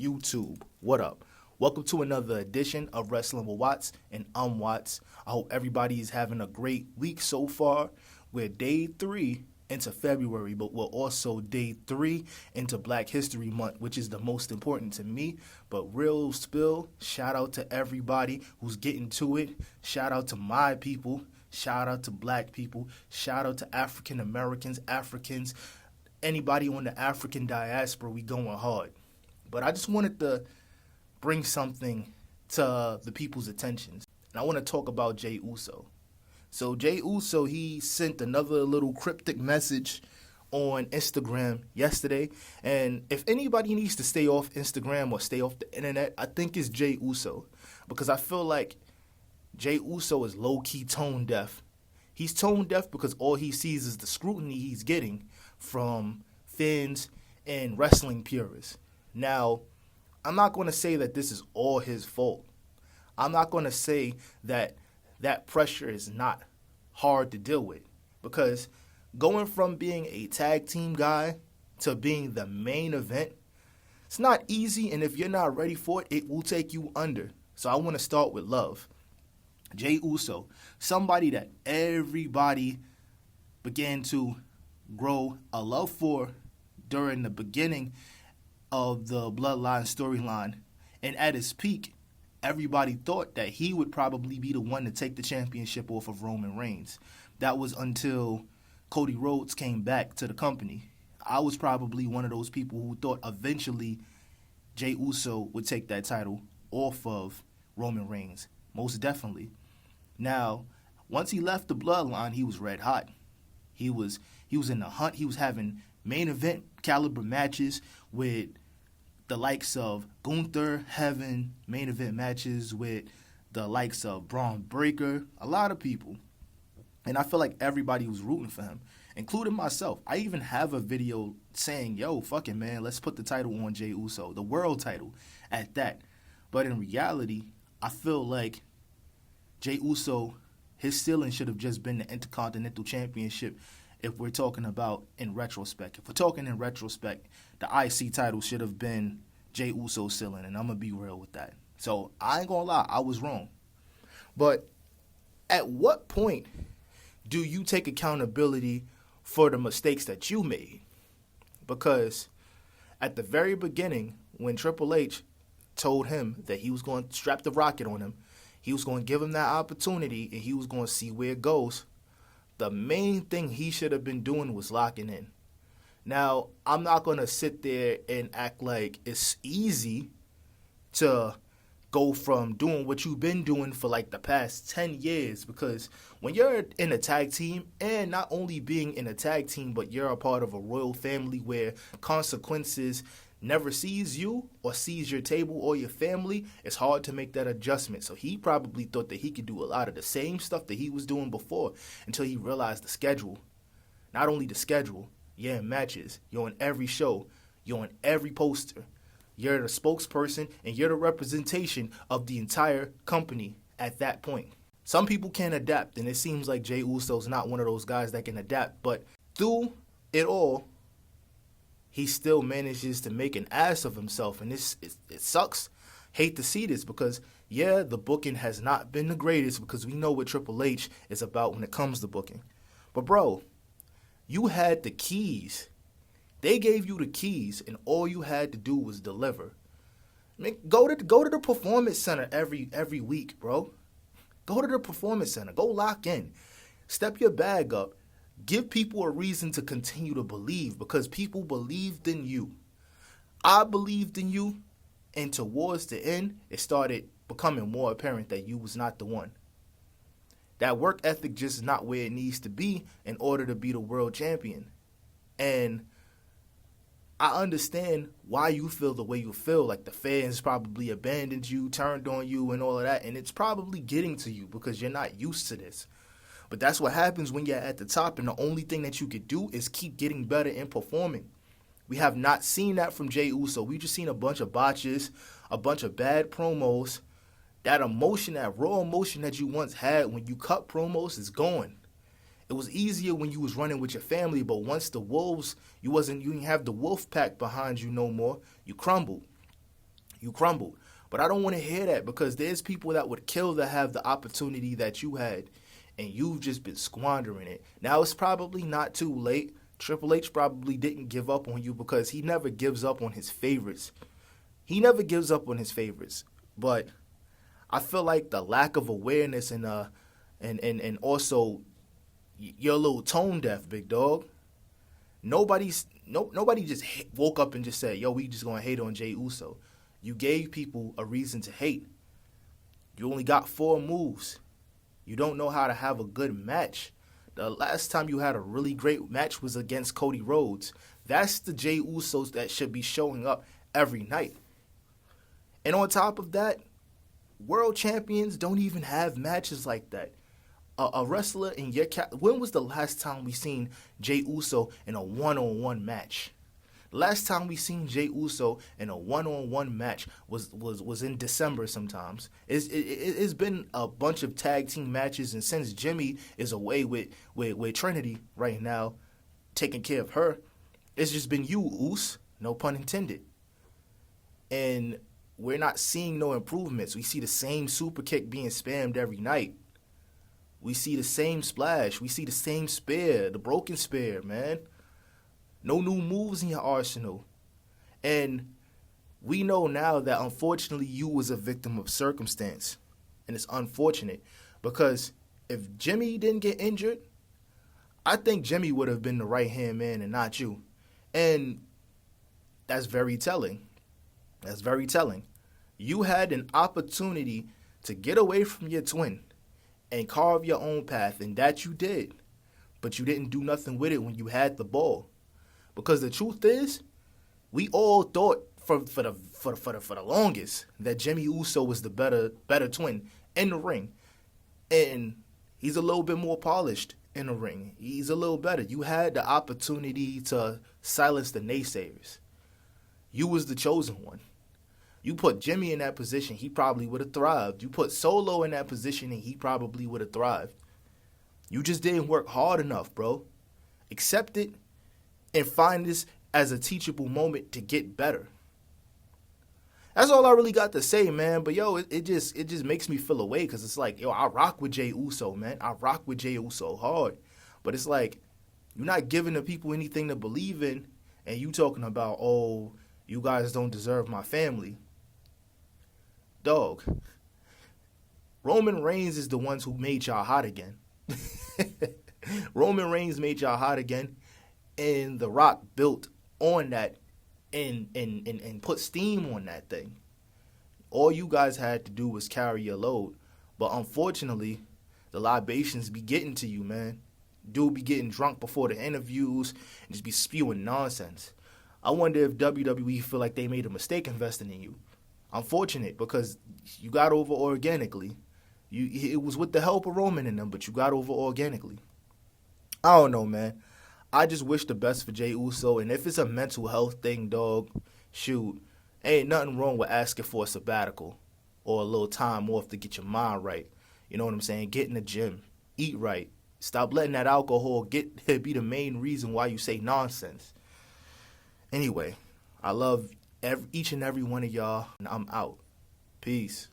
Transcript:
YouTube. What up? Welcome to another edition of Wrestling with Watts, and I'm Watts. I hope everybody is having a great week so far. We're day 3 into February, but we're also day 3 into Black History Month, which is the most important to me. But real spill, shout out to everybody who's getting to it. Shout out to my people. Shout out to Black people. Shout out to African Americans, Africans, anybody on the African diaspora. We going hard. But I just wanted to bring something to the people's attentions. And I want to talk about Jey Uso. So Jey Uso, he sent another little cryptic message on Instagram yesterday. And if anybody needs to stay off Instagram or stay off the internet, I think it's Jey Uso. Because I feel like Jey Uso is low-key tone deaf. He's tone deaf because all he sees is the scrutiny he's getting from fans and wrestling purists. Now, I'm not going to say that this is all his fault. I'm not going to say that that pressure is not hard to deal with, because going from being a tag team guy to being the main event, it's not easy, and if you're not ready for it, it will take you under. So I want to start with love. Jey Uso, somebody that everybody began to grow a love for during the beginning of the Bloodline storyline. And at his peak, everybody thought that he would probably be the one to take the championship off of Roman Reigns. That was until Cody Rhodes came back to the company. I was probably one of those people who thought eventually Jey Uso would take that title off of Roman Reigns. Most definitely. Now, once he left the Bloodline, he was red hot. He was in the hunt. He was having main event caliber matches with the likes of Gunther, having main event matches with the likes of Braun Breaker, a lot of people. And I feel like everybody was rooting for him, including myself. I even have a video saying, yo, fuck it, man, let's put the title on Jey Uso, the world title at that. But in reality, I feel like Jey Uso, his ceiling should have just been the Intercontinental Championship if we're talking about in retrospect. If we're talking in retrospect, the IC title should have been Jey Uso's ceiling, and I'm going to be real with that. So I ain't going to lie, I was wrong. But at what point do you take accountability for the mistakes that you made? Because at the very beginning, when Triple H told him that he was going to strap the rocket on him, he was going to give him that opportunity, and he was going to see where it goes, the main thing he should have been doing was locking in. Now, I'm not going to sit there and act like it's easy to go from doing what you've been doing for like the past 10 years, because when you're in a tag team, and not only being in a tag team, but you're a part of a royal family where consequences never sees you or sees your table or your family, it's hard to make that adjustment. So he probably thought that he could do a lot of the same stuff that he was doing before until he realized the schedule. Not only the schedule, you're in matches, you're on every show, you're on every poster. You're the spokesperson and you're the representation of the entire company at that point. Some people can't adapt, and it seems like Jey Uso's not one of those guys that can adapt. But through it all, he still manages to make an ass of himself, and it sucks. Hate to see this because, yeah, the booking has not been the greatest, because we know what Triple H is about when it comes to booking. But, bro, you had the keys. They gave you the keys, and all you had to do was deliver. I mean, go to the Performance Center every week, bro. Go to the Performance Center. Go lock in. Step your bag up. Give people a reason to continue to believe, because people believed in you. I believed in you, and towards the end, it started becoming more apparent that you was not the one. That work ethic just is not where it needs to be in order to be the world champion. And I understand why you feel the way you feel, like the fans probably abandoned you, turned on you, and all of that, and it's probably getting to you because you're not used to this. But that's what happens when you're at the top, and the only thing that you could do is keep getting better and performing. We have not seen that from Jey Uso. We've just seen a bunch of botches, a bunch of bad promos. That emotion, that raw emotion that you once had when you cut promos is gone. It was easier when you was running with your family, but once the wolves, you didn't have the wolf pack behind you no more, you crumbled. You crumbled. But I don't want to hear that because there's people that would kill to have the opportunity that you had, and you've just been squandering it. Now, it's probably not too late. Triple H probably didn't give up on you because he never gives up on his favorites. He never gives up on his favorites. But I feel like the lack of awareness and also you're a little tone deaf, big dog. Nobody just woke up and just said, yo, we just gonna hate on Jey Uso. You gave people a reason to hate. You only got 4 moves. You don't know how to have a good match. The last time you had a really great match was against Cody Rhodes. That's the Jey Usos that should be showing up every night. And on top of that, world champions don't even have matches like that. A wrestler in your when was the last time we seen Jey Uso in a one-on-one match? The last time we seen Jey Uso in a one-on-one match was in December sometimes. It's been a bunch of tag team matches, and since Jimmy is away with Trinity right now, taking care of her, it's just been you, Us, no pun intended. And we're not seeing no improvements. We see the same super kick being spammed every night. We see the same splash. We see the same spear, the broken spear, man. No new moves in your arsenal. And we know now that unfortunately you was a victim of circumstance. And it's unfortunate because if Jimmy didn't get injured, I think Jimmy would have been the right-hand man and not you. And that's very telling. That's very telling. You had an opportunity to get away from your twin and carve your own path, and that you did. But you didn't do nothing with it when you had the ball. Because the truth is, we all thought for the longest that Jimmy Uso was the better twin in the ring. And he's a little bit more polished in the ring. He's a little better. You had the opportunity to silence the naysayers. You was the chosen one. You put Jimmy in that position, he probably would have thrived. You put Solo in that position, and he probably would have thrived. You just didn't work hard enough, bro. Accept it and find this as a teachable moment to get better. That's all I really got to say, man. But, yo, it just makes me feel away because it's like, yo, I rock with Jey Uso, man. I rock with Jey Uso hard. But it's like you're not giving the people anything to believe in, and you talking about, oh, you guys don't deserve my family. Dog, Roman Reigns is the ones who made y'all hot again. Roman Reigns made y'all hot again, and The Rock built on that and put steam on that thing. All you guys had to do was carry your load. But unfortunately, the libations be getting to you, man. Dude be getting drunk before the interviews and just be spewing nonsense. I wonder if WWE feel like they made a mistake investing in you. Unfortunate, because you got over organically. It was with the help of Roman in them, but you got over organically. I don't know, man. I just wish the best for Jey Uso, and if it's a mental health thing, dog, shoot, ain't nothing wrong with asking for a sabbatical or a little time off to get your mind right. You know what I'm saying? Get in the gym. Eat right. Stop letting that alcohol be the main reason why you say nonsense. Anyway, I love each and every one of y'all, and I'm out. Peace.